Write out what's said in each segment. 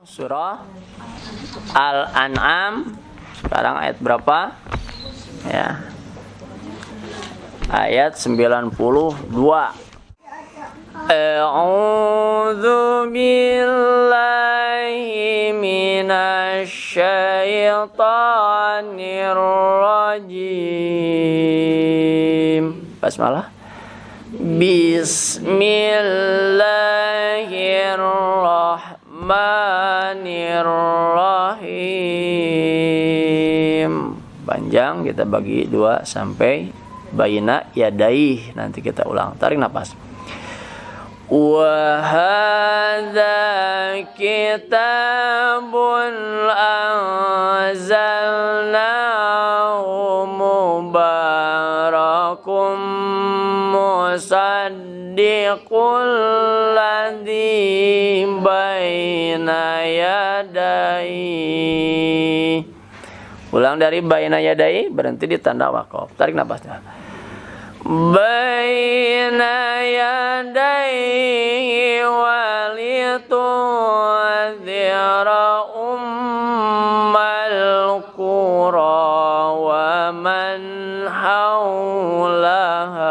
Surah Al-An'am. Sekarang ayat berapa? Ya. Ayat 92. A'udzu billahi minasy syaithanir rajim. Basmalah. Bismillahirrahmanirrahim. Panjang, kita bagi 2 sampai baina yadaih. Nanti kita ulang. Tarik nafas. Wa hadza kitabun anzalnahu mubarakum musaddiqul ladzi baina yadayhi. Ulang dari baina yadayhi, berhenti di tanda waqaf. Tarik nafasnya. Baina yadayhi walitunzira ummal qura wa man haulaha.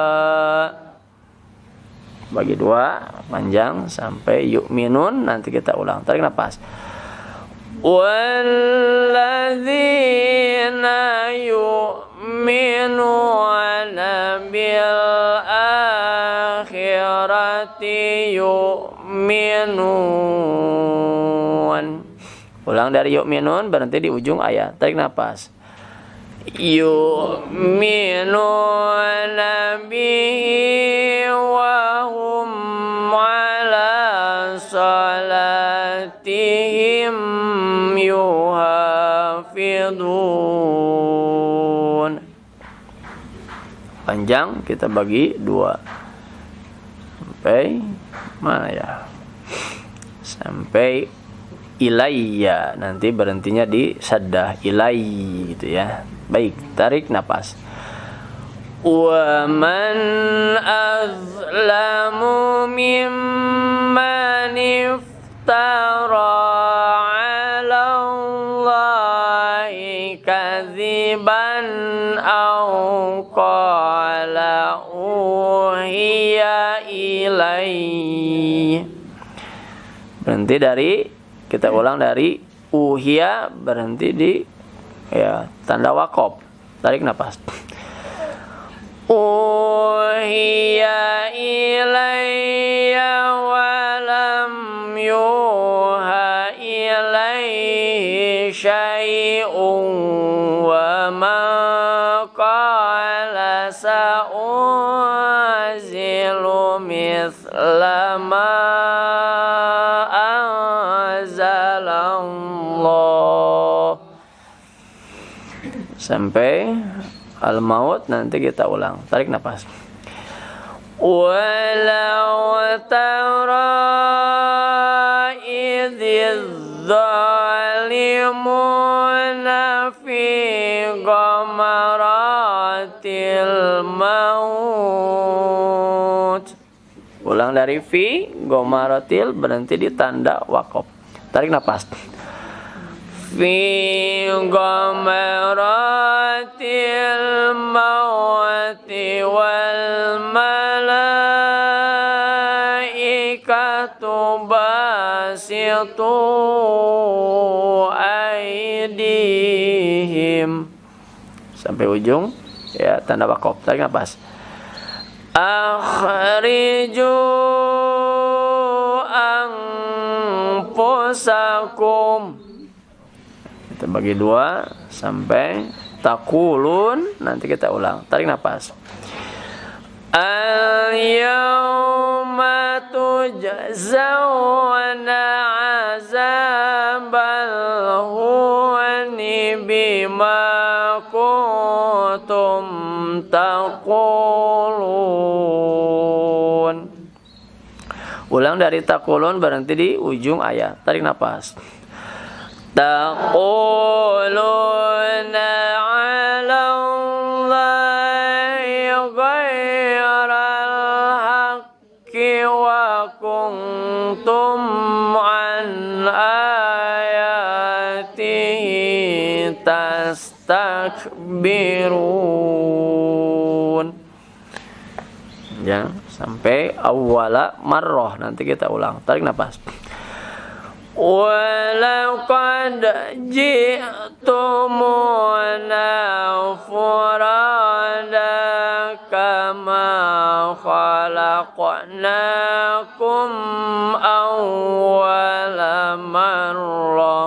Bagi 2 panjang sampai yu'minun. Nanti kita ulang. Tarik nafas. Walladzina yu'minuna bil akhirati yu'minun. Ulang dari yu'minun, berhenti di ujung ayat. Tarik nafas. Yu'minuna bihi wa hum ala salatihim yuhafidun. Panjang, kita bagi 2 sampai mana ya? Sampai ilayya. Nanti berhentinya di saddah ilai gitu ya. Baik, tarik nafas. Wa man azlamu mimman iftara 'ala Allahi kadziban aw qala uhiya ilaihi. Berhenti dari, kita ulang dari uhiya, berhenti di tanda waqaf. Tarik nafas. Uhiya ilayya wa lam yuha ilayhi syai'un wa ma qala sa'unzilu mithla ma anzalallah. Sampai al-maut, nanti kita ulang. Tarik nafas. Walau tara idz zalimuna fi ghamaratil maut. Ulang dari fi ghamaratil, berhenti di tanda waqaf. Tarik nafas. Fi ghamaratil mauti wal malaikatu basitu aydihim. Sampai ujung ya, tanda waqaf. Tarik nafas. Akhriju anfusakum. Kita bagi 2 sampai takulun. Nanti kita ulang. Tarik nafas. Al-yawma tujzawna azabal huni bima kuntum taqulun. Ulang dari takulun, berhenti di ujung ayat. Tarik nafas. Taquluna 'ala Allahi ghairal haqqi wa kuntum an yastakbirun. Ya, sampai awwala marrah. Nanti kita ulang. Tarik nafas. وَلَقَدْ جِئْتُمُونَا فُرَادَى كَمَا خَلَقْنَاكُمْ أَوَّلَ مَرَّةٍ.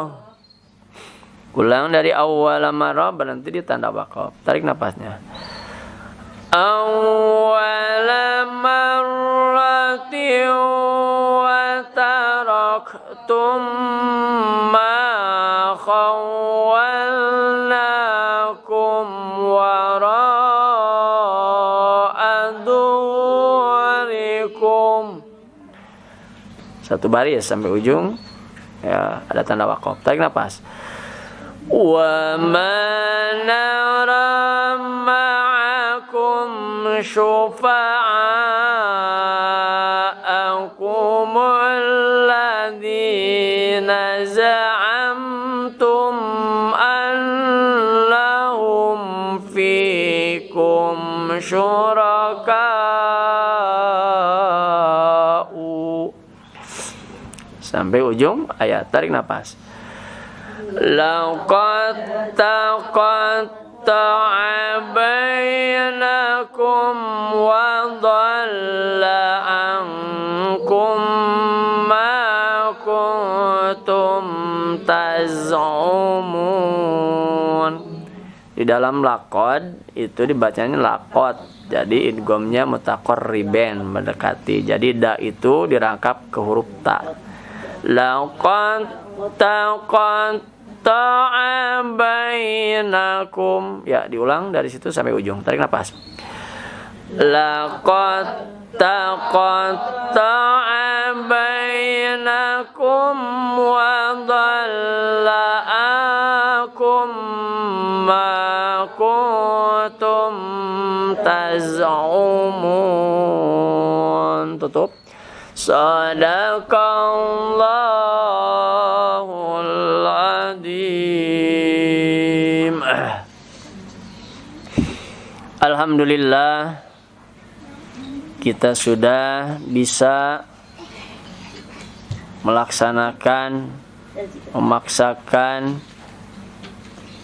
Ulang dari awwala marrah, berhenti di tanda waqaf. Tarik nafasnya. Awwala marratin wa taraktum ma khawwalnakum wara'a dhuhurikum. Satu baris sampai ujung. Ya, ada tanda waqaf. Tarik nafas. Wa ma nara ma'akum syufa'akum alladhina za'amtum annahum fikum syuraka'u. Sampai ujung ayat. Tarik nafas. Laqad taqatta'a bainakum wa dhalla ankum ma kuntum taz'umun. Di dalam laqad itu dibacanya laqad. Jadi idghamnya mutaqarriban, mendekati. Jadi da itu dirangkap ke huruf ta. Laqad taqatta'a bainakum. Ya, diulang dari situ sampai ujung. Tarik nafas. Laqad taqatta'a bainakum wa dhalla ankum ma kuntum taz'umun. Tutup. Sadaqallahul azim. Alhamdulillah, kita sudah bisa memaksakan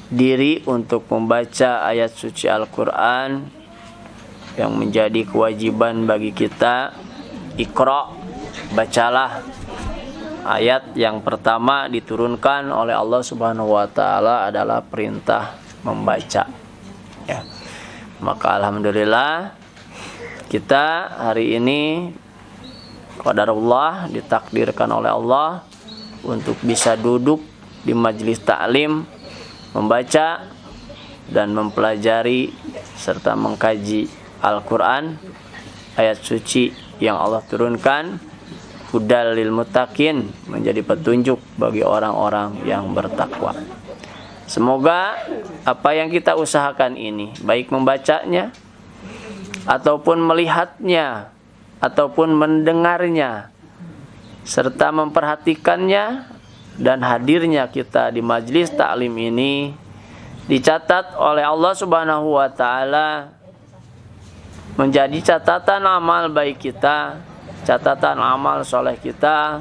diri untuk membaca ayat suci Al-Quran yang menjadi kewajiban bagi kita. Iqra, bacalah. Ayat yang pertama diturunkan oleh Allah Subhanahu wa taala adalah perintah membaca. Ya. Maka alhamdulillah kita hari ini qadarullah ditakdirkan oleh Allah untuk bisa duduk di majelis taklim, membaca dan mempelajari serta mengkaji Al-Quran, ayat suci yang Allah turunkan, hudal lil muttaqin, menjadi petunjuk bagi orang-orang yang bertakwa. Semoga apa yang kita usahakan ini, baik membacanya ataupun melihatnya ataupun mendengarnya serta memperhatikannya dan hadirnya kita di majelis taklim ini, dicatat oleh Allah Subhanahu wa taala menjadi catatan amal baik kita, catatan amal soleh kita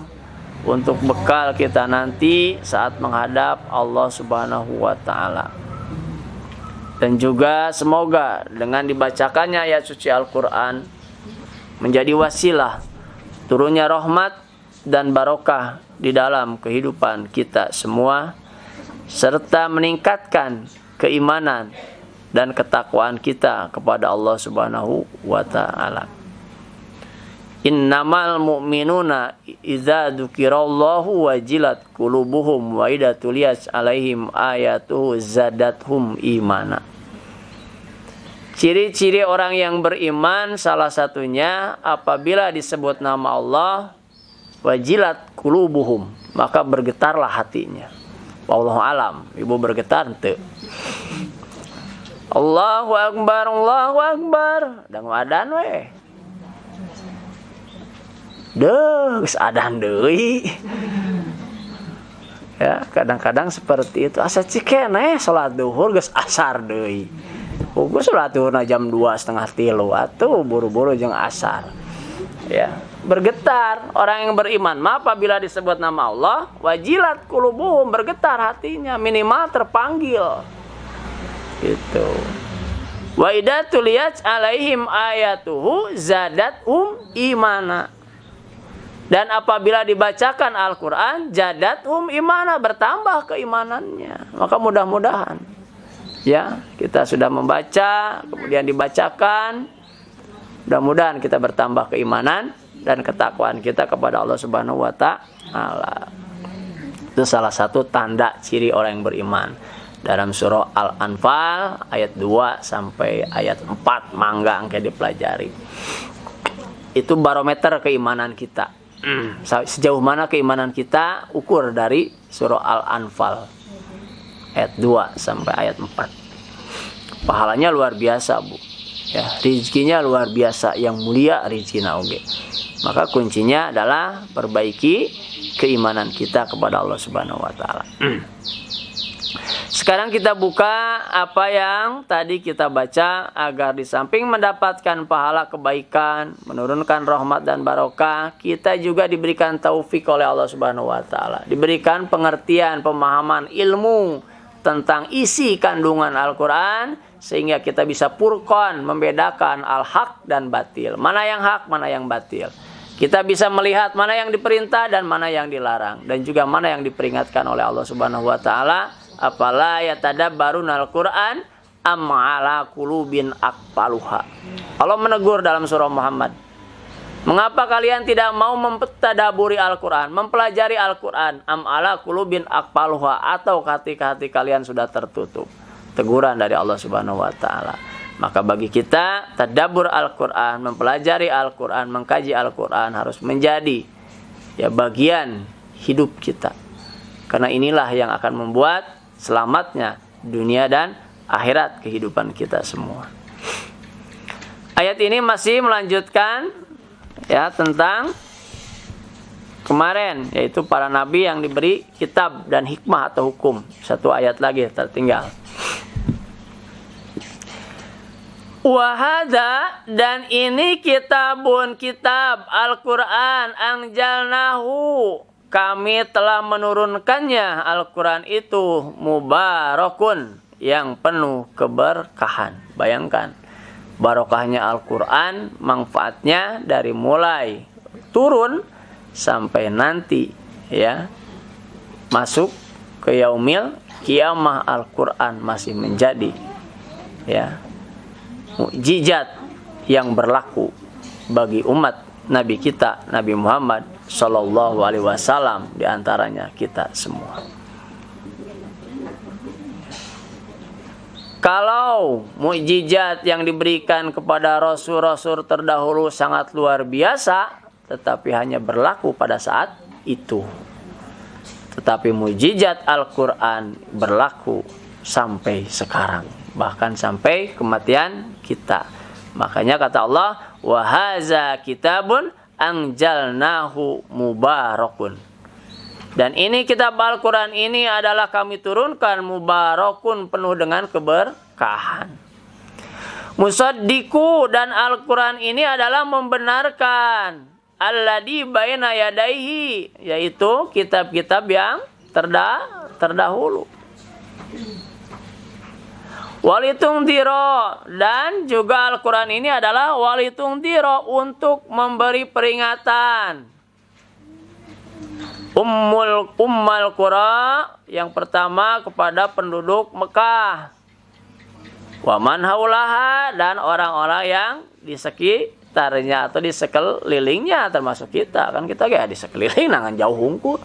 untuk bekal kita nanti saat menghadap Allah Subhanahu wa taala. Dan juga semoga dengan dibacakannya ayat suci Al-Quran menjadi wasilah turunnya rahmat dan barokah di dalam kehidupan kita semua, serta meningkatkan keimanan dan ketakwaan kita kepada Allah Subhanahu wa taala. Innamal mu'minuna idza dzukirallahu wajilat qulubuhum wa idza tuliyat alaihim ayatuhu zadathum imana. Ciri-ciri orang yang beriman salah satunya apabila disebut nama Allah, wajilat qulubuhum, maka bergetarlah hatinya. Wallahu alam, ibu bergetar henteu. Allahu akbar, Allahu akbar. Da ngadan we. Deuh, geus adan deui. Ya, kadang-kadang seperti itu. Asa cikene salat duhur geus asar deui. Gue salat duhur jam 2:30 atuh buru-buru jeung asar. Ya, bergetar orang yang beriman. Apabila disebut nama Allah, wajilat qulubuhum, bergetar hatinya, minimal terpanggil. Gitu. Wa idza tuliyat alaihim ayatuhu zadathum imana. Dan apabila dibacakan Al-Qur'an, zadathum imana, bertambah keimanannya. Maka mudah-mudahan ya, kita sudah membaca, kemudian dibacakan, mudah-mudahan kita bertambah keimanan dan ketakwaan kita kepada Allah Subhanahu wa taala. Itu salah satu tanda ciri orang yang beriman. Dalam surah Al-Anfal ayat 2 sampai ayat 4, mangga angke dipelajari. Itu barometer keimanan kita. Sejauh mana keimanan kita, ukur dari surah Al-Anfal ayat 2 sampai ayat 4. Pahalanya luar biasa, Bu. Ya, rezekinya luar biasa, yang mulia rezekina oge. Maka kuncinya adalah perbaiki keimanan kita kepada Allah Subhanahu wa taala. Sekarang kita buka apa yang tadi kita baca, agar di samping mendapatkan pahala kebaikan, menurunkan rahmat dan barokah, kita juga diberikan taufik oleh Allah Subhanahu wa taala. Diberikan pengertian, pemahaman, ilmu tentang isi kandungan Al-Qur'an, sehingga kita bisa furqan, membedakan al-haq dan batil. Mana yang hak, mana yang batil. Kita bisa melihat mana yang diperintah dan mana yang dilarang, dan juga mana yang diperingatkan oleh Allah Subhanahu wa taala. Afala yatadabbaruna al-Qur'an am ala qulubin aqfaluha. Allah menegur dalam surah Muhammad, mengapa kalian tidak mau mentadaburi Al-Qur'an, mempelajari Al-Qur'an, am ala qulubin aqfaluha, atau hati-hati kalian sudah tertutup. Teguran dari Allah Subhanahu wa taala. Maka bagi kita, tadabbur Al-Qur'an, mempelajari Al-Qur'an, mengkaji Al-Qur'an harus menjadi ya bagian hidup kita. Karena inilah yang akan membuat selamatnya dunia dan akhirat kehidupan kita semua. Ayat ini masih melanjutkan ya tentang kemarin, yaitu para nabi yang diberi kitab dan hikmah atau hukum. Satu ayat lagi tertinggal. Wahada, dan ini kitab Al-Qur'an anjalnahu, kami telah menurunkannya Al-Quran itu mubarakun, yang penuh keberkahan. Bayangkan, barokahnya Al-Quran, manfaatnya dari mulai turun sampai nanti ya masuk ke yaumil kiamah, Al-Quran masih menjadi ya mukjizat yang berlaku bagi umat Nabi kita, Nabi Muhammad Sallallahu Alaihi Wasallam, diantaranya kita semua. Kalau mukjizat yang diberikan kepada rasul-rasul terdahulu sangat luar biasa, tetapi hanya berlaku pada saat itu. Tetapi mukjizat Al-Quran berlaku sampai sekarang, bahkan sampai kematian kita. Makanya kata Allah, wa haza kitabun anjalnahu mubarakun. Dan ini kitab Al-Quran ini adalah kami turunkan mubarakun, penuh dengan keberkahan. Musaddiqu, dan Al-Quran ini adalah membenarkan alladzi baina yadaihi, yaitu kitab-kitab yang terdahulu. Walitungdiro, dan juga Al-Quran ini adalah walitungdiro, untuk memberi peringatan. Ummal Qura, yang pertama kepada penduduk Mekah. Waman haulaha, dan orang-orang yang di sekitarnya atau di sekelilingnya, termasuk kita. Kan kita kayak di sekeliling nangan jauh hungkul.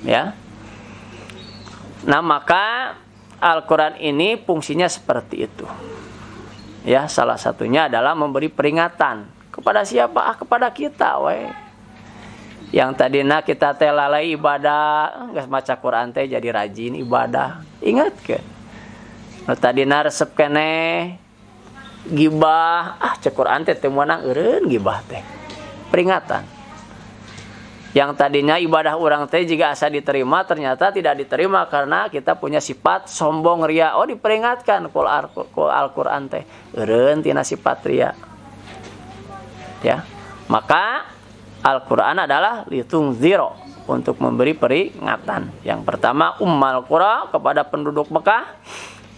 Ya. Nah, maka Al-Quran ini fungsinya seperti itu. Ya, salah satunya adalah memberi peringatan kepada siapa? Kepada kita, we. Yang tadinya kita teh lalai ibadah, geus maca Quran teh jadi rajin ibadah. Ingat ke? Nu tadina resep keneh gibah, cek Quran teh teu meunang eureun gibah teh. Peringatan. Yang tadinya ibadah orang teh jika asa diterima ternyata tidak diterima karena kita punya sifat sombong ria. Oh, diperingatkan ku Al-Qur'an teh eureun tina sifat ria. Ya. Maka Al-Qur'an adalah litungziro, untuk memberi peringatan. Yang pertama ummal qura, kepada penduduk Mekah,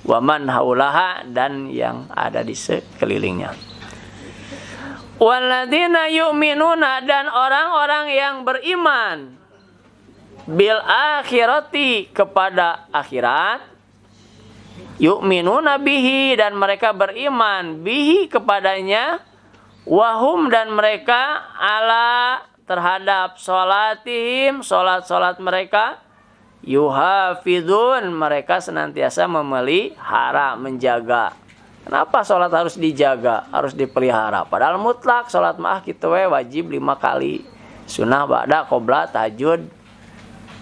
wa man haulaha, dan yang ada di sekelilingnya. Walladzina yu'minuna, dan orang-orang yang beriman bil akhirati, kepada akhirat, yu'minuna bihi, dan mereka beriman bihi, kepadanya, wahum, dan mereka ala, terhadap sholatihim, sholat mereka, yuhafidun, mereka senantiasa memelihara, menjaga. Kenapa sholat harus dijaga, harus dipelihara? Padahal mutlak sholat mah gitu wajib 5 kali. Sunnah ba'da qobla tahajud,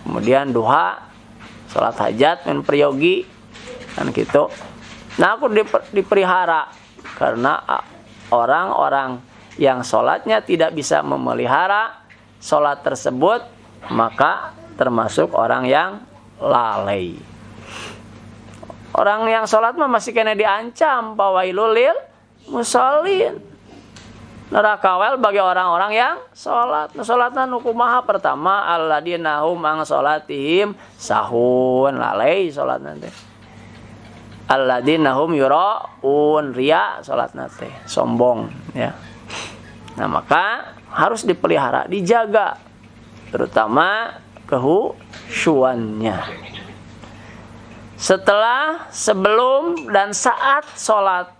kemudian duha, sholat hajat, men priyogi, kan gitu. Nah, aku dipelihara karena orang-orang yang sholatnya tidak bisa memelihara sholat tersebut, maka termasuk orang yang lalai. Orang yang sholat mah masih kena diancam, fawailul lil musholin, neraka wel bagi orang-orang yang sholat. Nah, sholatna nu kumaha? Pertama, alladzina hum an sholatihim sahun, lalai sholatna teh. Alladzina hum yuraun, ria sholatna teh, sombong, ya. Nah, maka harus dipelihara, dijaga, terutama kehusyuannya. Setelah, sebelum, dan saat sholat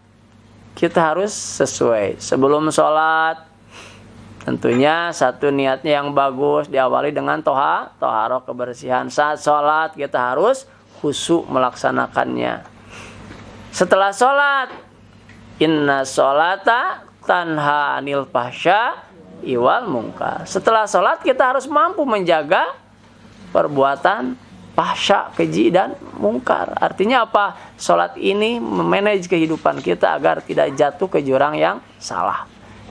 kita harus sesuai. Sebelum sholat tentunya satu niatnya yang bagus, diawali dengan toharoh, kebersihan. Saat sholat kita harus khusyuk melaksanakannya. Setelah sholat, inna sholata tanha anil fahsya iwal mungkar. Setelah sholat kita harus mampu menjaga perbuatan fahsya, keji, dan mungkar. Artinya apa? Sholat ini memanage kehidupan kita agar tidak jatuh ke jurang yang salah.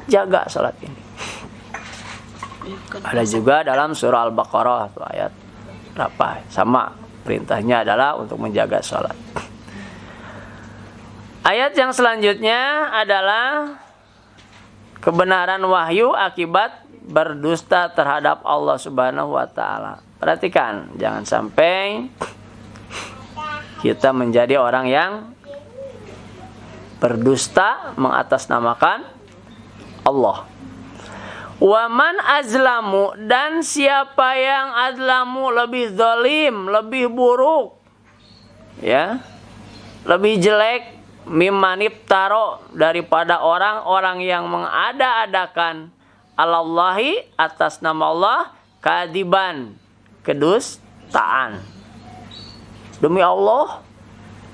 Jaga sholat ini. Ada juga dalam surah Al-Baqarah ayat berapa? Sama, perintahnya adalah untuk menjaga sholat. Ayat yang selanjutnya adalah kebenaran wahyu akibat berdusta terhadap Allah Subhanahu wa Ta'ala. Perhatikan, jangan sampai kita menjadi orang yang berdusta mengatasnamakan Allah. Waman azlamu, dan siapa yang azlamu, lebih zalim, lebih buruk, ya, lebih jelek, mimmanib taro, daripada orang-orang yang mengada-adakan alallahi, atas nama Allah, kadiban, kedustaan. Demi Allah,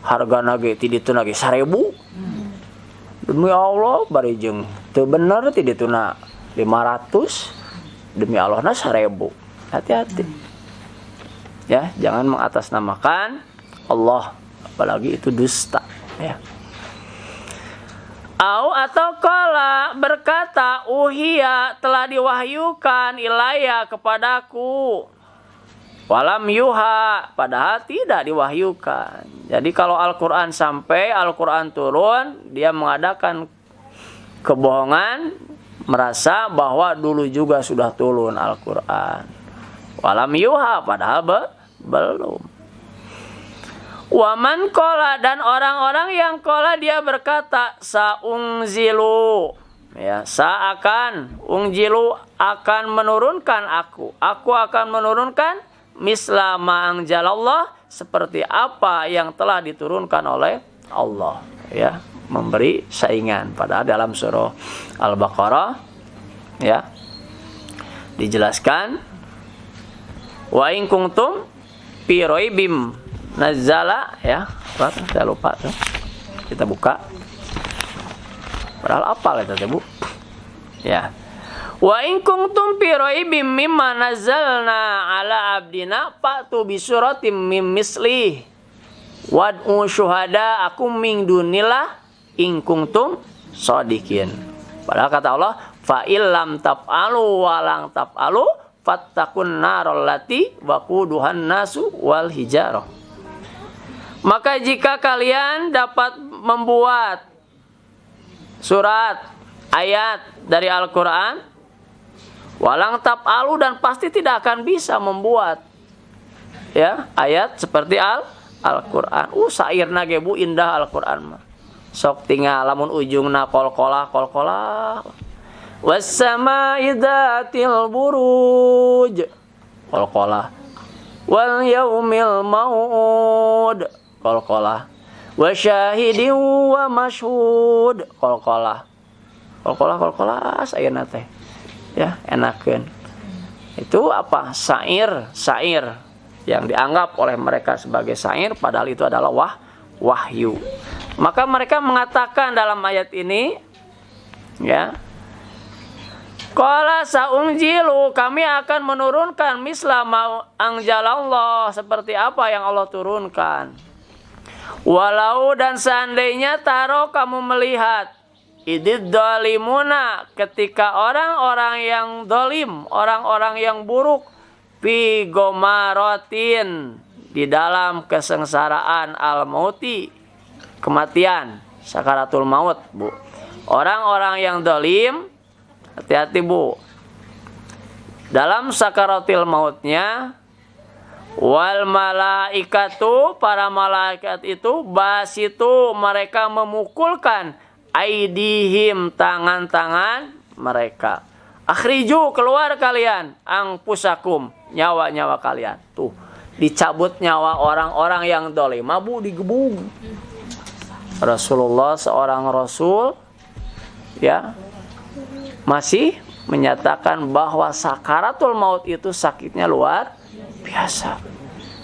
harga nage tidituna ge 1000. Demi Allah, bari jeung teu bener tidituna 500. Demi Allah na 1000. Hati-hati. Ya, jangan mengatasnamakan Allah, apalagi itu dusta, ya. Atau qala, berkata, uhiya, telah diwahyukan, ilaya, kepadaku, walam yuha, padahal tidak diwahyukan. Jadi kalau Al-Quran sampai, Al-Quran turun, dia mengadakan kebohongan, merasa bahwa dulu juga sudah turun Al-Quran. Walam yuha, padahal belum. Waman kola, dan orang-orang yang kola, dia berkata, saungzilu, ya, akan ungzilu, akan menurunkan aku akan menurunkan misla ma anzalallah, seperti apa yang telah diturunkan oleh Allah, ya, memberi saingan. Padahal dalam surah Al-Baqarah, ya, dijelaskan, wa in kuntum fi raibim nazala, ya, saya lupa tuh. Kita buka. Padahal apal itu, Bu. Ya. Wa in kuntum fi raibim mimma nazzalna ala abdina fa'tu bi suratim mim misli wad'u syuhada'akum min dunillah in kuntum shadiqin. Padahal kata Allah, fa illam taf'alu wa lam taf'alu fattakun narol lati waquduhan nasu wal hijarah. Maka jika kalian dapat membuat surat, ayat dari Al-Quran, walang taf'alu, dan pasti tidak akan bisa membuat ya ayat seperti Al-Quran. Sairna ge Bu indah Al-Quran mah. Sok tinggal lamun ujungna qalqalah was-samaa'i dzatil buruj qalqalah wal yaumil mau'ud qalqalah wa syahidin wa masyhud qalqalah sairna teh ya enakeun. Itu apa? Syair yang dianggap oleh mereka sebagai syair, padahal itu adalah wahyu. Maka mereka mengatakan dalam ayat ini ya, qala saunjilu, kami akan menurunkan misla ma anjalallah, seperti apa yang Allah turunkan. Walau, dan seandainya taro kamu melihat, idid dolimuna, ketika orang-orang yang dolim, orang-orang yang buruk, fi gomarotin, di dalam kesengsaraan, al-mauti, kematian, sakaratul maut Bu. Orang-orang yang dolim, hati-hati Bu, dalam sakaratul mautnya, wal malaikatu, para malaikat itu, basitu, mereka memukulkan, aidihim, tangan-tangan mereka. Akhriju, keluar kalian, angpusakum, nyawa-nyawa kalian. Tuh, dicabut nyawa orang-orang yang dolim, Bu, digebug. Rasulullah, seorang Rasul ya, masih menyatakan bahwa sakaratul maut itu sakitnya luar biasa.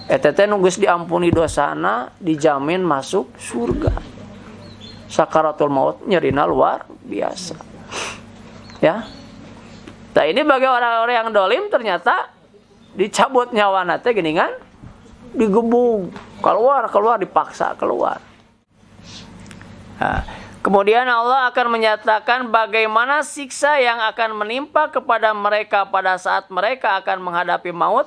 Teh nunggus diampuni dosana, dijamin masuk surga. Sakaratul maut nyerina luar biasa. Ya. Nah, ini bagi orang-orang yang dolim ternyata dicabut nyawa nate geningan, digebug, keluar, dipaksa keluar. Nah, kemudian Allah akan menyatakan bagaimana siksa yang akan menimpa kepada mereka pada saat mereka akan menghadapi maut,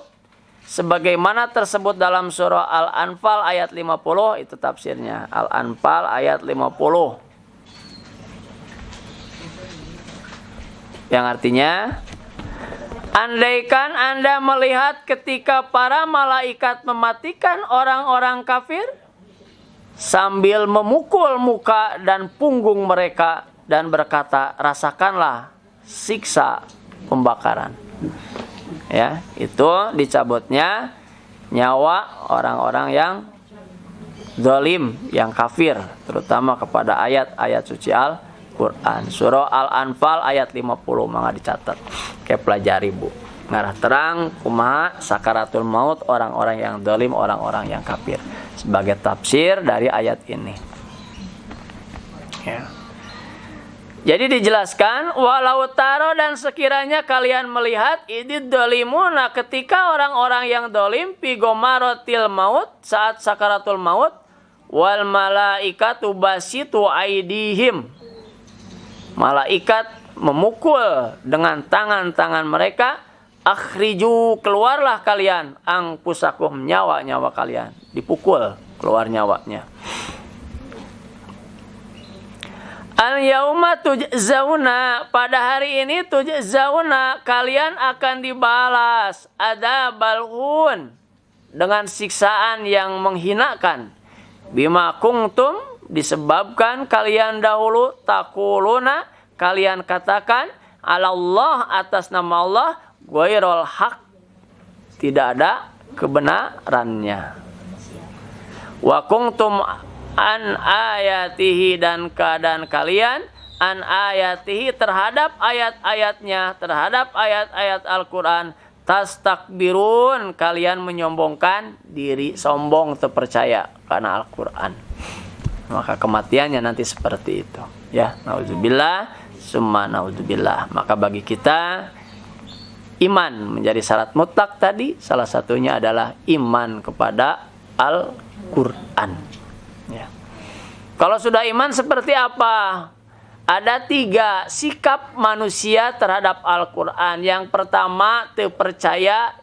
sebagaimana tersebut dalam surah Al-Anfal ayat 50, itu tafsirnya. Al-Anfal ayat 50. Yang artinya, andaikan Anda melihat ketika para malaikat mematikan orang-orang kafir sambil memukul muka dan punggung mereka dan berkata, rasakanlah siksa pembakaran. Ya, itu dicabutnya nyawa orang-orang yang zalim, yang kafir, terutama kepada ayat-ayat suci Al-Quran. Surah Al-Anfal ayat 50, mangga dicatat. Kayak pelajari Bu. Ngarah terang kumaha sakaratul maut orang-orang yang zalim, orang-orang yang kafir, sebagai tafsir dari ayat ini. Ya. Jadi dijelaskan, walau taro, dan sekiranya kalian melihat, idid dolimuna, ketika orang-orang yang dolim, pigomarotil maut, saat sakaratul maut, wal malaikatu basitu aidihim, malaikat memukul dengan tangan-tangan mereka, akhriju, keluarlah kalian, angpusakum, nyawa-nyawa kalian, dipukul, keluar nyawanya. Al-yauma tujzauna, pada hari ini tujzauna, kalian akan dibalas, adzabal hun, dengan siksaan yang menghinakan, bima kuntum, disebabkan kalian dahulu takuluna, kalian katakan, alallah, atas nama Allah, ghairul haq, tidak ada kebenarannya. Wa kuntum an ayatihi, dan keadaan kalian an ayatihi, terhadap ayat-ayatnya, terhadap ayat-ayat Al-Quran, tastakbirun, kalian menyombongkan diri, sombong, terpercaya karena Al-Quran. Maka kematiannya nanti seperti itu. Ya, naudzubillah, summa naudzubillah. Maka bagi kita, iman menjadi syarat mutlak tadi, salah satunya adalah iman kepada Al-Quran. Ya. Kalau sudah iman seperti apa? Ada 3 sikap manusia terhadap Al-Quran. Yang pertama, terpercaya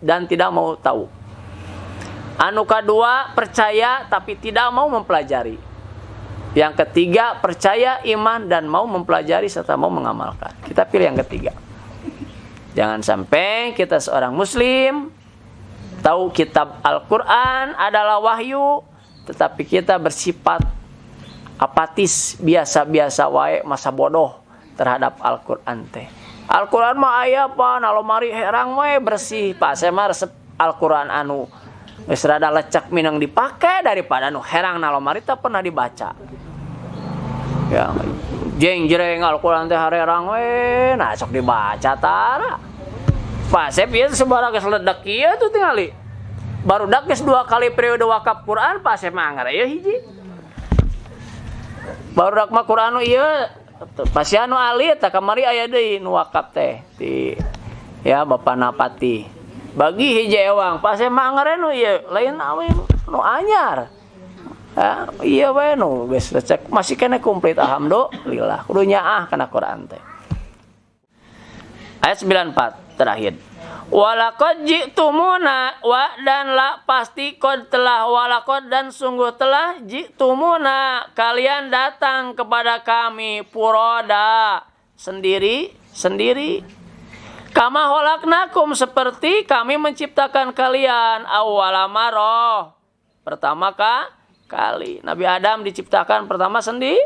dan tidak mau tahu. Anu kedua, percaya tapi tidak mau mempelajari. Yang ketiga, percaya, iman, dan mau mempelajari serta mau mengamalkan. Kita pilih yang ketiga. Jangan sampai kita seorang muslim, tahu kitab Al-Quran adalah wahyu, tetapi kita bersifat apatis, biasa-biasa wae, masa bodoh terhadap Al-Quran teh. Al-Quran mah aya pa, nalomari herang wae bersih. Pak, saya mah resep Al-Quran anu geus rada lecek minang dipake daripada anu herang nalomari teh pernah dibaca. Ya, jeng-jreng Al-Quran teh herang we, nah sok dibaca tara. Pak, saya ieu sabaraha geus ledak ieu tuh tingali. Baru dak geus 2 kali periode wakaf Quran, Pak, saya mah anggar ieu hiji. Baru dak mah Quran ieu pasti anu alit tah kamari aya deui nu wakaf teh ti ya Bapana Pati. Bagi hiji ewang, pas saya mah anggar nu ieu lain awe nu anyar. Ya, iya we nu geus cek masih kena komplit alhamdulillah. Kudu nyaah kana Quran teh. Ayat 94 terakhir. Walaqad ji'tumuna wa dan la pasti qad telah walaqad dan sungguh telah ji'tumuna kalian datang kepada kami furoda sendiri kama khalaqnakum seperti kami menciptakan kalian awwala marrah pertama kali. Nabi Adam diciptakan pertama sendiri.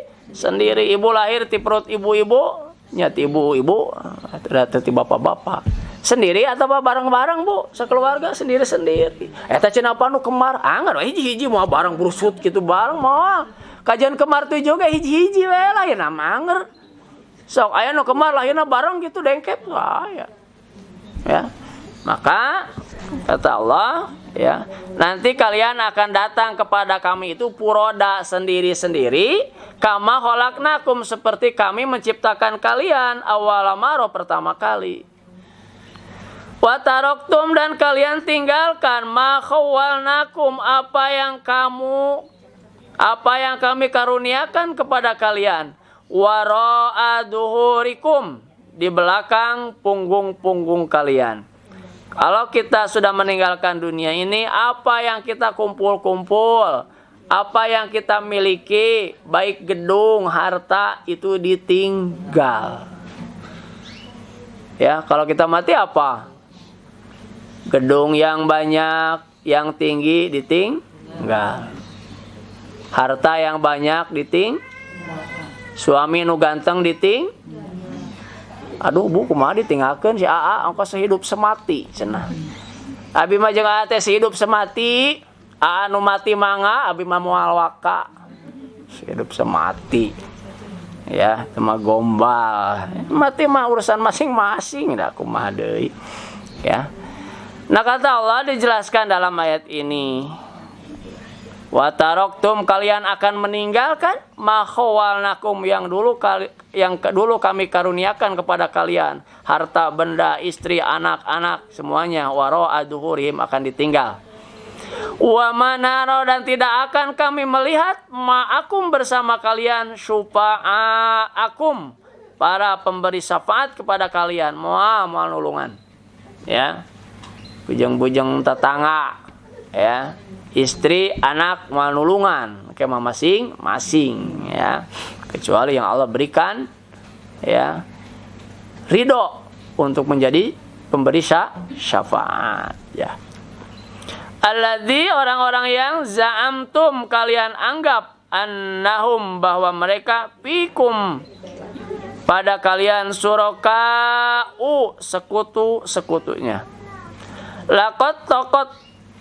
Ibu lahir di perut ibu-ibu, nyati ibu-ibu, terti bapak-bapak. Sendiri atau bareng-bareng, Bu? Sekeluarga sendiri-sendiri. Eta cenah apa nu kemar? Anggar we hiji-hiji moal bareng brusut gitu bareng moal. Kajian kemar tuh juga hiji-hiji we lain anggar. Sok aya nu kemar lahirna bareng gitu dengkep aya. Ya. Maka kata Allah, ya, nanti kalian akan datang kepada kami itu furoda sendiri-sendiri, kama khalaqnakum seperti kami menciptakan kalian awwala marrah pertama kali. Wa taraktum dan kalian tinggalkan ma khawwalnakum apa yang kami karuniakan kepada kalian wara'a duhurikum di belakang punggung-punggung kalian. Kalau kita sudah meninggalkan dunia ini, apa yang kita kumpul-kumpul, apa yang kita miliki, baik gedung, harta, itu ditinggal. Ya, kalau kita mati apa? Gedung yang banyak, yang tinggi ditinggal. Harta yang banyak suami nu ganteng aduh Bu, kumaha ditinggalkeun si AA ongkos sehidup semati cenah. Abi mah jeung AA teh sehidup semati, AA nu mati mangga abi mah moal waka. Sehidup semati. Ya, teu mah gombal. Mati mah urusan masing-masing dah kumaha deui. Ya. Nah, kata Allah dijelaskan dalam ayat ini. Wa taraktum kalian akan meninggalkan ma khawalnakum yang dulu kami karuniakan kepada kalian, harta benda, istri, anak-anak semuanya wara'a duhurihim akan ditinggal. Wa manara dan tidak akan kami melihat ma'akum bersama kalian syufa'akum para pemberi syafaat kepada kalian, moal nulungan. Ya. Bujang-bujang tetangga, ya. Istri, anak, manulungan, kema masing-masing, ya. Kecuali yang Allah berikan, ya, ridho untuk menjadi pemberi syafaat, ya. Alladzi orang-orang yang za'amtum kalian anggap annahum bahwa mereka fikum pada kalian suraka'u sekutu-sekutunya. Laqad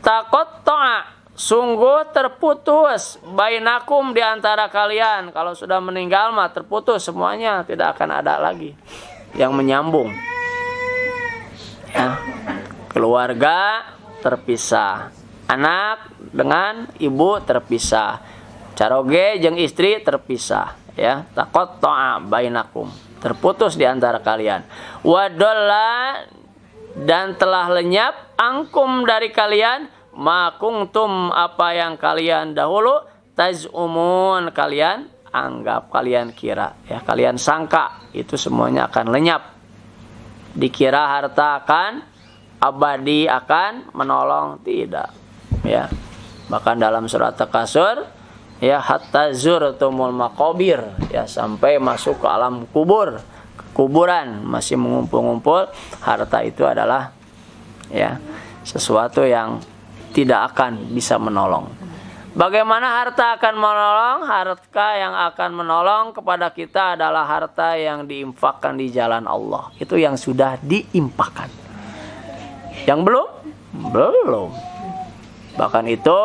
takot to'a sungguh terputus bainakum di antara kalian. Kalau sudah meninggal mah terputus semuanya, tidak akan ada lagi yang menyambung. Ya. Keluarga terpisah, anak dengan ibu terpisah, caroge jeung istri terpisah, ya. Takot to'a bainakum, terputus di antara kalian. Wadolla dan telah lenyap angkum dari kalian makungtum apa yang kalian dahulu tazumun kalian anggap, kalian kira, ya kalian sangka itu semuanya akan lenyap. Dikira harta akan abadi, akan menolong, tidak. Ya. Bahkan dalam surat Takasur, ya hatta zurtumul maqabir, ya sampai masuk ke alam kubur, kuburan masih mengumpul-ngumpul, harta itu adalah ya sesuatu yang tidak akan bisa menolong. Bagaimana harta akan menolong? Harta yang akan menolong kepada kita adalah harta yang diinfakkan di jalan Allah. Itu yang sudah diinfakkan. Yang belum? Belum. Bahkan itu,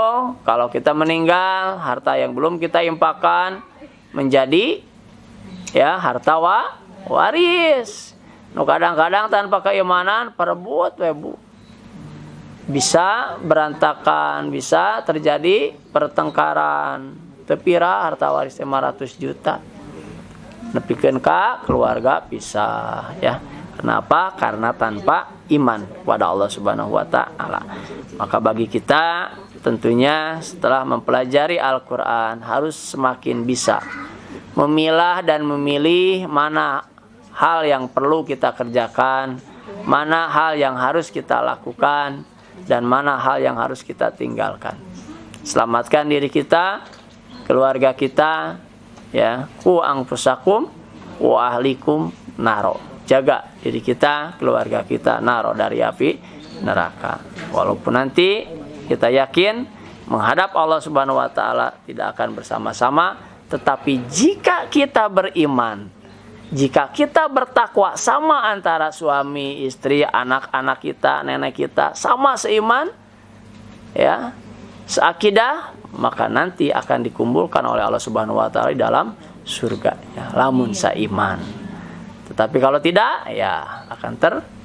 kalau kita meninggal, harta yang belum kita infakkan menjadi ya harta waris. Kadang-kadang tanpa keimanan, perbuat Bu. Bisa berantakan, bisa terjadi pertengkaran. Tepira harta waris 500 juta. Nepikeun ka keluarga pisah ya. Kenapa? Karena tanpa iman kepada Allah Subhanahu wa taala. Maka bagi kita tentunya setelah mempelajari Al-Qur'an harus semakin bisa memilah dan memilih mana hal yang perlu kita kerjakan, mana hal yang harus kita lakukan, dan mana hal yang harus kita tinggalkan. Selamatkan diri kita, keluarga kita, ya. Qu anfusakum wa ahlikum naro. Jaga diri kita, keluarga kita naro dari api neraka. Walaupun nanti kita yakin menghadap Allah Subhanahu wa taala tidak akan bersama-sama, tetapi jika kita beriman, jika kita bertakwa sama antara suami, istri, anak-anak kita, nenek kita, sama seiman, ya, seakidah, maka nanti akan dikumpulkan oleh Allah Subhanahu wa taala di dalam surga, ya, lamun saiman. Tetapi kalau tidak, ya akan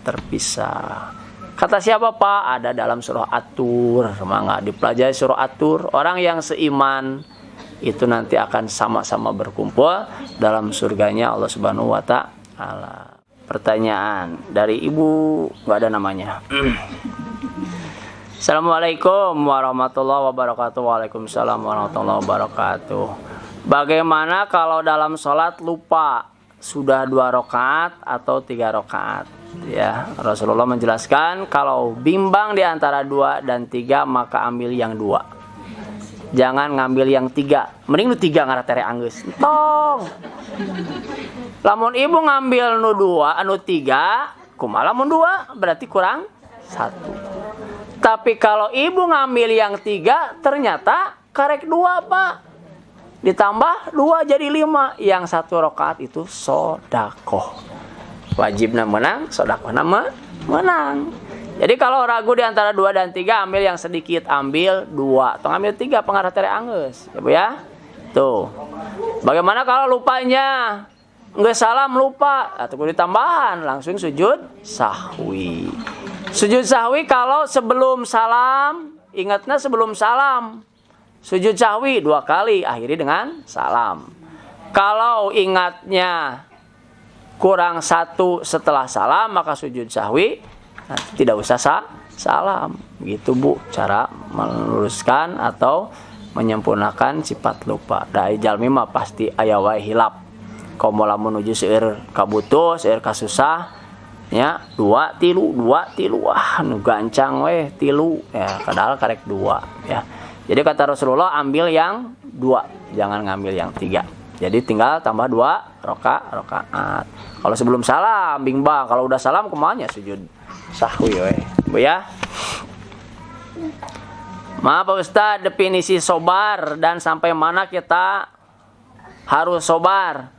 terpisah. Kata siapa Pak? Ada dalam surah At-Tur. Mangga dipelajari surah At-Tur. Orang yang seiman itu nanti akan sama-sama berkumpul dalam surganya Allah Subhanahu wa taala. Pertanyaan dari Ibu, enggak ada namanya. Assalamualaikum warahmatullahi wabarakatuh. Waalaikumsalam warahmatullahi wabarakatuh. Bagaimana kalau dalam sholat lupa sudah 2 rakaat atau 3 rakaat? Ya, Rasulullah menjelaskan kalau bimbang di antara 2 dan 3 maka ambil yang 2. Jangan ngambil yang 3. Mending nu 3 ngaratere anggeus. Tong. Lamun ibu ngambil nu 2, anu 3, kumaha lamun 2? Berarti kurang 1. Tapi kalau ibu ngambil yang 3, ternyata karek 2, Pak. Ditambah 2 jadi 5. Yang 1 rakaat itu sodakoh. Wajibna menang, sodakohna menang. Jadi kalau ragu di antara 2 dan 3, ambil yang sedikit, ambil 2. Tong ambil 3 pengarah tere anggeus. Ya Bu ya. Tuh. Bagaimana kalau lupanya? Nggak salam lupa. Atau ditambahan langsung sujud sahwi. Sujud sahwi kalau sebelum salam, ingatnya sebelum salam. Sujud sahwi 2 kali, akhiri dengan salam. Kalau ingatnya kurang 1 setelah salam, maka sujud sahwi tidak usah salam. Gitu Bu, cara meluruskan atau menyempurnakan sifat lupa. Dai jalmi mah pasti aya wae hilap. Komo lamun nuju seueur kabutuh, seueur kasusah, nya 2 3 wah nu gancang we 3 ya, padahal karek 2 ya. Jadi kata Rasulullah ambil yang 2, jangan ngambil yang 3. Jadi tinggal tambah 2 rakaat. Kalau sebelum salam bimbang, kalau udah salam kumanya sujud sahwi we. Bu ya. Maaf Pak Ustaz, definisi sobar dan sampai mana kita harus sobar.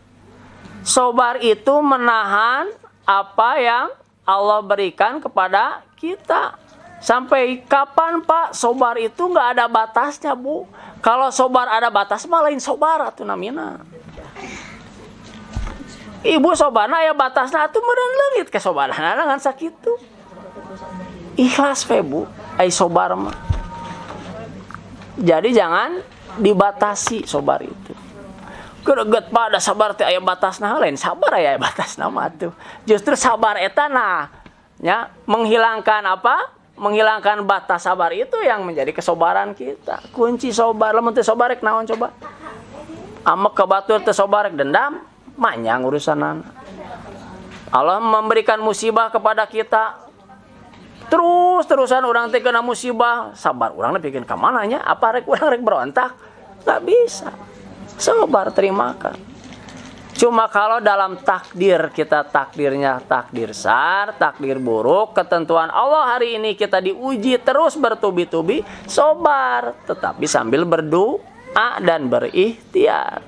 Sobar itu menahan apa yang Allah berikan kepada kita. Sampai kapan Pak? Sobar itu nggak ada batasnya Bu. Kalau sobar ada batas mah lain sobar atuh namina. Ibu sobarna aya batasna atuh meureun leungit ke sobarna ngan sakitu. Ikhlas we Bu, ai sobar mah. Jadi jangan dibatasi sobar itu. Greget Pak da sabar teh aya batasna, lain sabar aya batasna mah atuh. Justru sabar eta nah nya menghilangkan apa? Menghilangkan batas sabar itu yang menjadi kesobaran kita. Kunci sobar, lamun teu sobar rek naon coba? Amek ke batur teu sobar dendam, manyang urusanan. Allah memberikan musibah kepada kita. Terus-terusan orang teh kena musibah, sabar urang teh bikin ka mananya? Apa rek urang rek berontak? Enggak bisa. Sabar, terimakan. Cuma kalau dalam takdir kita, takdirnya takdir sar, takdir buruk, ketentuan Allah hari ini kita diuji terus bertubi-tubi, sobar, tetapi sambil berdoa dan berikhtiar.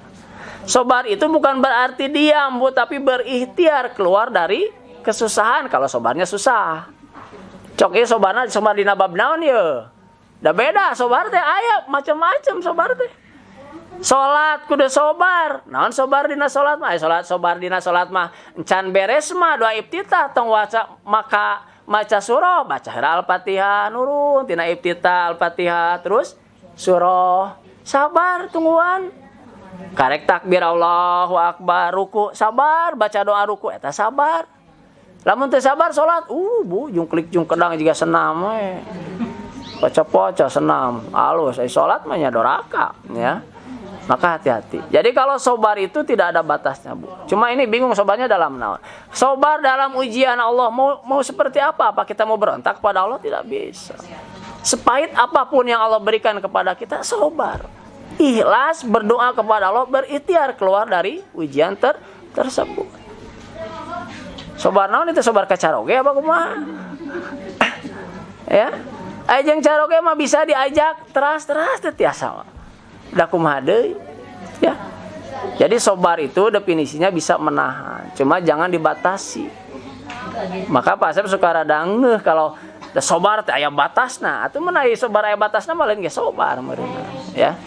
Sobar itu bukan berarti diam, Bu, tapi berikhtiar keluar dari kesusahan. Kalau sobarnya susah, cok ieu sobarna sobar dina bab naon ye? Da beda sobar teh aya macam-macam sobar teh. Salat kudu sobar. Naon sobar dina salat mah? Salat sobar dina salat mah encan beres mah doa iftitah tong waca maka maca surah, baca Al-Fatihah nurun tina iftitah Al-Fatihah terus surah. Sabar tungguan. Karek takbir Allahu Akbar ruku, sabar baca doa ruku eta sabar. Lamun teu sabar salat, Bu, jung klik jung kedang juga senam we. Poco-poco senam, alus ai salat mah nya doraka ya. Maka hati-hati. Jadi kalau sobar itu tidak ada batasnya, Bu. Cuma ini bingung sobarnya dalam naon. Sobar dalam ujian Allah mau seperti apa? Apa kita mau berontak kepada Allah? Tidak bisa. Sepahit apapun yang Allah berikan kepada kita, sobar. Ikhlas berdoa kepada Allah, berikhtiar keluar dari ujian tersebut. Sobar naon itu sobar kacaroge apa kumaha? Ya. Ajeng caroge mah bisa diajak teras-teras teh tiasa mah. Da kumaha deui ya. Jadi sobar itu definisinya bisa menahan, cuma jangan dibatasi. Maka Pak Asep suka rada ngeuh kalau da sobar teh aya batasna, atuh mun aya sobar aya batasna mah lain ge sobar meureunna ya.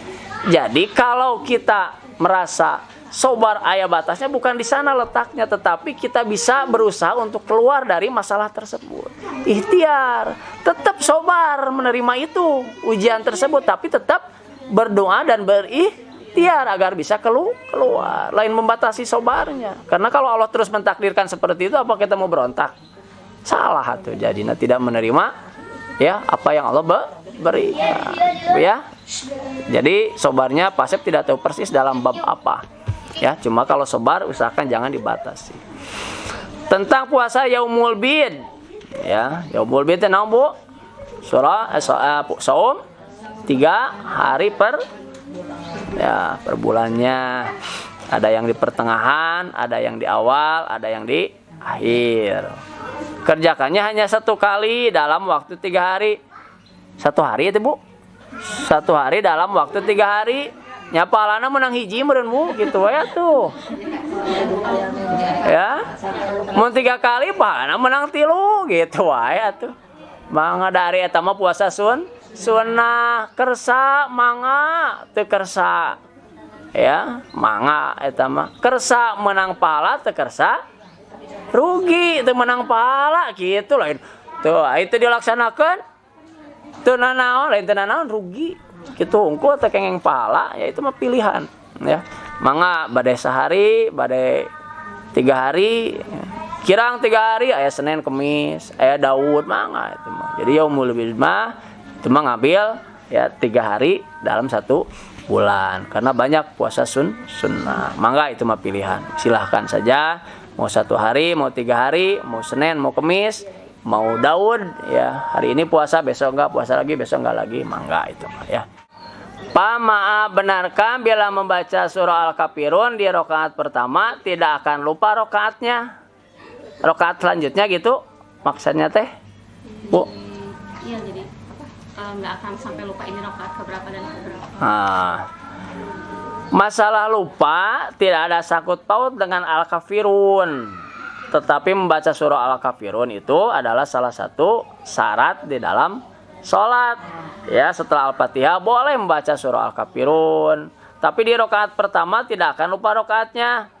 Jadi kalau kita merasa sobar aya batasnya bukan di sana letaknya, tetapi kita bisa berusaha untuk keluar dari masalah tersebut. Ikhtiar, tetap sobar menerima itu ujian tersebut, tapi tetap berdoa dan berikhtiar agar bisa keluar. Lain membatasi sobarnya. Karena kalau Allah terus mentakdirkan seperti itu, apa kita mau berontak? Salah tuh. Jadinya tidak menerima ya apa yang Allah berikan. Ya. Jadi sobarnya Pak Asep tidak tahu persis dalam bab apa. Ya, cuma kalau sobar usahakan jangan dibatasi. Tentang puasa Yaumul Bid. Ya, Yaumul Bid itu naon, Bu? Surah saum 3 hari per bulannya. Ada yang di pertengahan, ada yang di awal, ada yang di akhir. Kerjakannya hanya 1 kali dalam waktu 3 hari. 1 hari itu, Bu. 1 hari dalam waktu 3 hari. Nya pahalana menang hiji meureun, Bu, gitu we atuh. Ya. Mun 3 kali pahalana menang 3 gitu wae atuh. Mangga dari eta mah puasa sunnah kersa mangga teu kersa ya mangga eta mah kersa menang pahala teu kersa rugi teu menang pahala gitu lain tuh itu dilaksanakeun teu nanaon lain teu nanaon rugi kitu hungkul teu kengeng pahala ya itu mah pilihan ya mangga bade sehari bade 3 hari kirang 3 hari aya Senin Kemis aya Daud mangga itu mah jadi Yaumul Bid mah cuma ngambil ya 3 hari dalam 1 bulan karena banyak puasa sunnah. Mangga itu mah pilihan. Silahkan saja mau 1 hari, mau 3 hari, mau Senin, mau Kemis, mau Daud ya. Hari ini puasa, besok enggak puasa lagi, besok enggak lagi. Mangga itu mah ya. Pama'a benarkah bila membaca surah Al-Kafirun di rakaat pertama tidak akan lupa rakaatnya? Rakaat selanjutnya gitu maksudnya teh? Bu. Iya jadi nggak akan sampai lupa ini rakaat keberapa dan keberapa. Masalah lupa tidak ada sakut paut dengan Al-Kafirun. Tetapi membaca surah Al-Kafirun itu adalah salah satu syarat di dalam sholat. Ya, setelah Al-Fatihah boleh membaca surah Al-Kafirun. Tapi di rakaat pertama tidak akan lupa rakaatnya.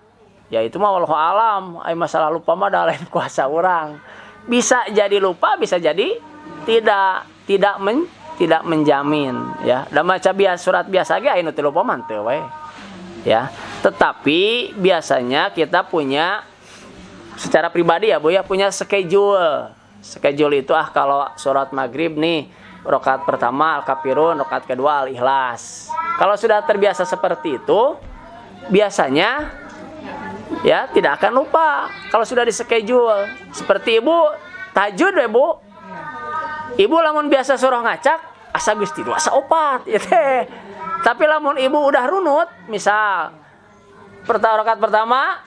Ya itu mah wallahu alam. Masalah lupa mah adalah lain kuasa orang. Bisa jadi lupa, bisa jadi tidak menjamin ya. Da maca surat biasa ge anu teu lupa mah teu we. Ya. Tetapi biasanya kita punya secara pribadi ya Bu ya punya schedule. Schedule itu kalau surat maghrib nih rakaat pertama Al-Kafirun, rakaat kedua Al-Ikhlas. Kalau sudah terbiasa seperti itu, biasanya ya tidak akan lupa kalau sudah di-schedule. Seperti ibu tahajud ya bu, ibu lamun biasa surah ngacak asa Gusti asa opat ya teh. Tapi lamun ibu udah runut, misal rakaat pertama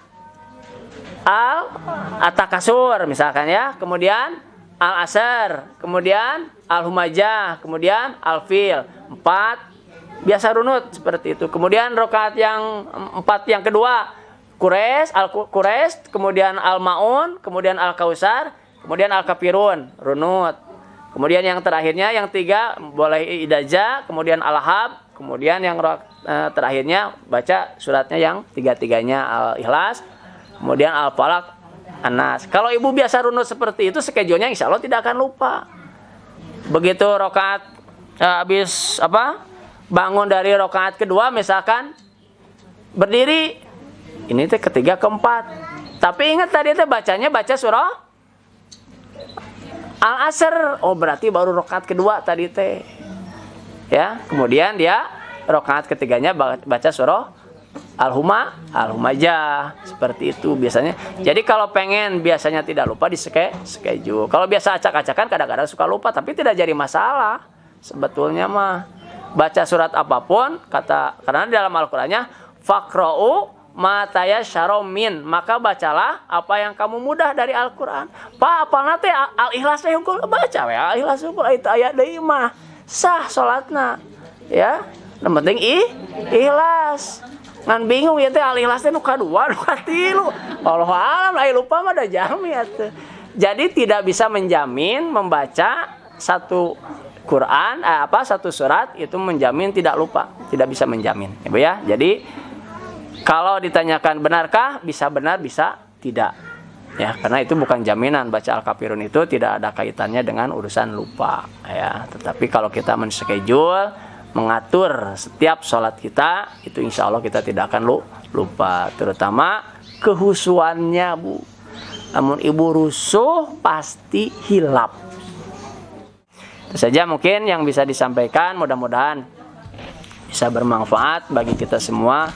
At-Takasur misalkan ya, kemudian Al-Asr, kemudian Al-Humajah, kemudian Al-Fil, 4 biasa runut seperti itu. Kemudian rakaat yang 4 yang kedua Al-Quraisy, kemudian Al-Maun, kemudian Al-Kausar, kemudian Al-Kafirun, runut. Kemudian yang terakhirnya yang 3 boleh Idaja, kemudian Al-Ahab, kemudian yang terakhirnya baca suratnya yang 3-3-nya Al-Ikhlas, kemudian Al-Falaq, An-Nas. Kalau ibu biasa runut seperti itu, schedule-nya insya Allah tidak akan lupa. Begitu rakaat habis bangun dari rakaat kedua misalkan berdiri, ini teh ketiga keempat. Tapi ingat tadi teh baca surah Al-Asr. Oh berarti baru rakaat kedua tadi teh. Ya, kemudian dia rakaat ketiganya baca surah Al-Humajah, seperti itu biasanya. Jadi kalau pengen biasanya tidak lupa di schedule. Kalau biasa acak-acakan kadang-kadang suka lupa, tapi tidak jadi masalah. Sebetulnya mah baca surat apapun karena di dalam Al-Qur'annya faqra'u ma tayassara min, maka bacalah apa yang kamu mudah dari Al-Qur'an. Pak apalna teh Al-Ikhlas teh hungkul baca we Al-Ikhlas hungkul ayat deui mah sah salatna. Ya, yang penting ikhlas. Ngan bingung ya teh Al-Ikhlas teh nu kadua, nu katilu. Wallahu a'lam, lain lupa mah da jami atuh. Jadi tidak bisa menjamin membaca satu Quran satu surat itu menjamin tidak lupa, tidak bisa menjamin. Ya, Bu ya. Jadi kalau ditanyakan benarkah? Bisa benar, bisa tidak. Ya, karena itu bukan jaminan. Baca Al-Kafirun itu tidak ada kaitannya dengan urusan lupa, ya. Tetapi kalau kita men-schedule, mengatur setiap sholat kita, itu insya Allah kita tidak akan lupa. Terutama kehusuannya bu. Namun ibu rusuh pasti hilap. Itu saja mungkin yang bisa disampaikan. Mudah-mudahan bisa bermanfaat bagi kita semua.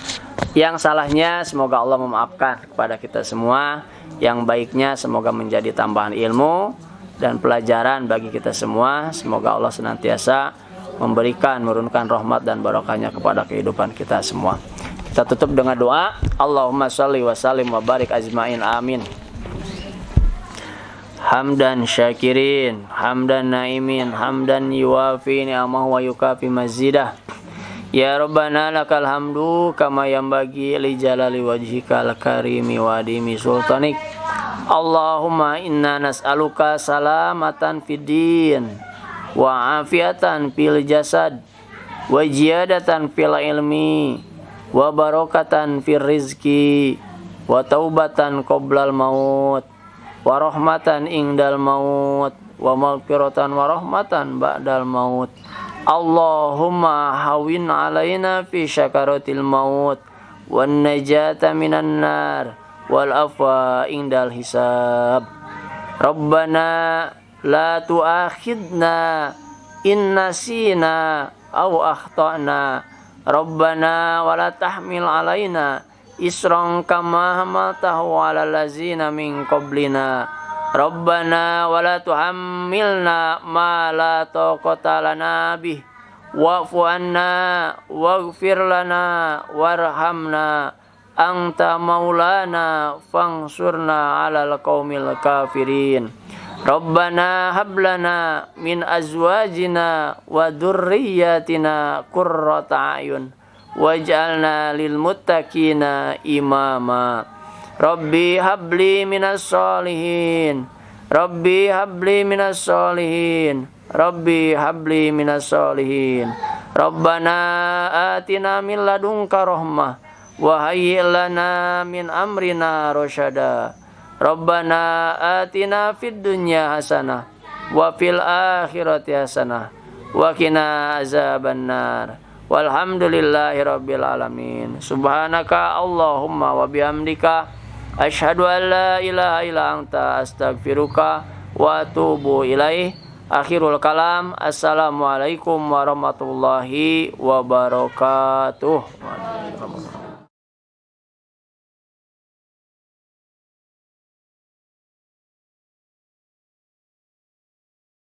Yang salahnya semoga Allah memaafkan kepada kita semua. Yang baiknya semoga menjadi tambahan ilmu dan pelajaran bagi kita semua. Semoga Allah senantiasa menurunkan rahmat dan barokahnya kepada kehidupan kita semua. Kita tutup dengan doa. Allahumma shalli wa sallim wa barik ajmain, amin. Hamdan syakirin, hamdan naimin, hamdan yuwafi ni'amahu wa yukafi mazidah. Ya Rabbana lakal hamdu kama yanbaghi li jalali wajhikal karimi wa dimi sultanik. Allahumma inna nas'aluka salamatan fid din wa afiatan fil jasad wa ziyadatan fil ilmi wa barakatan fil rizki wa taubatan qoblal maut wa rahmatan indal maut wa maghfiratan wa rahmatan ba'dal maut. Allahumma hawin alaina fi syakaratil maut wan najata minan nar wal afwa indal hisab. Rabbana la tu'akhidna in nasina aw akhtana. Rabbana wa la tahmil alaina isran kama hamaltahu ala lazina min qablina. Rabbana wa la tuhammilna ma la taqata lana bih wa'fu anna waghfir lana warhamna anta maulana fansurna 'alal qaumil kafirin. Rabbana hablana min azwajina wa dzurriyyatina qurrata a'yun waj'alna lil muttaqina imama. Rabbi habli minas solihin, Rabbi habli minas solihin, Rabbi habli minas solihin. Rabbana atina min ladunka rahmah wa hayyi' lana min amrina rasyada. Rabbana atina fid dunya hasanah wa fil akhirati hasanah wa qina azabannar. Walhamdulillahi rabbil alamin. Subhanaka Allahumma wa bihamdika asyhadu an la ilaha illa anta astaghfiruka wa atubu ilaih. Akhirul kalam. Assalamualaikum warahmatullahi wabarakatuh.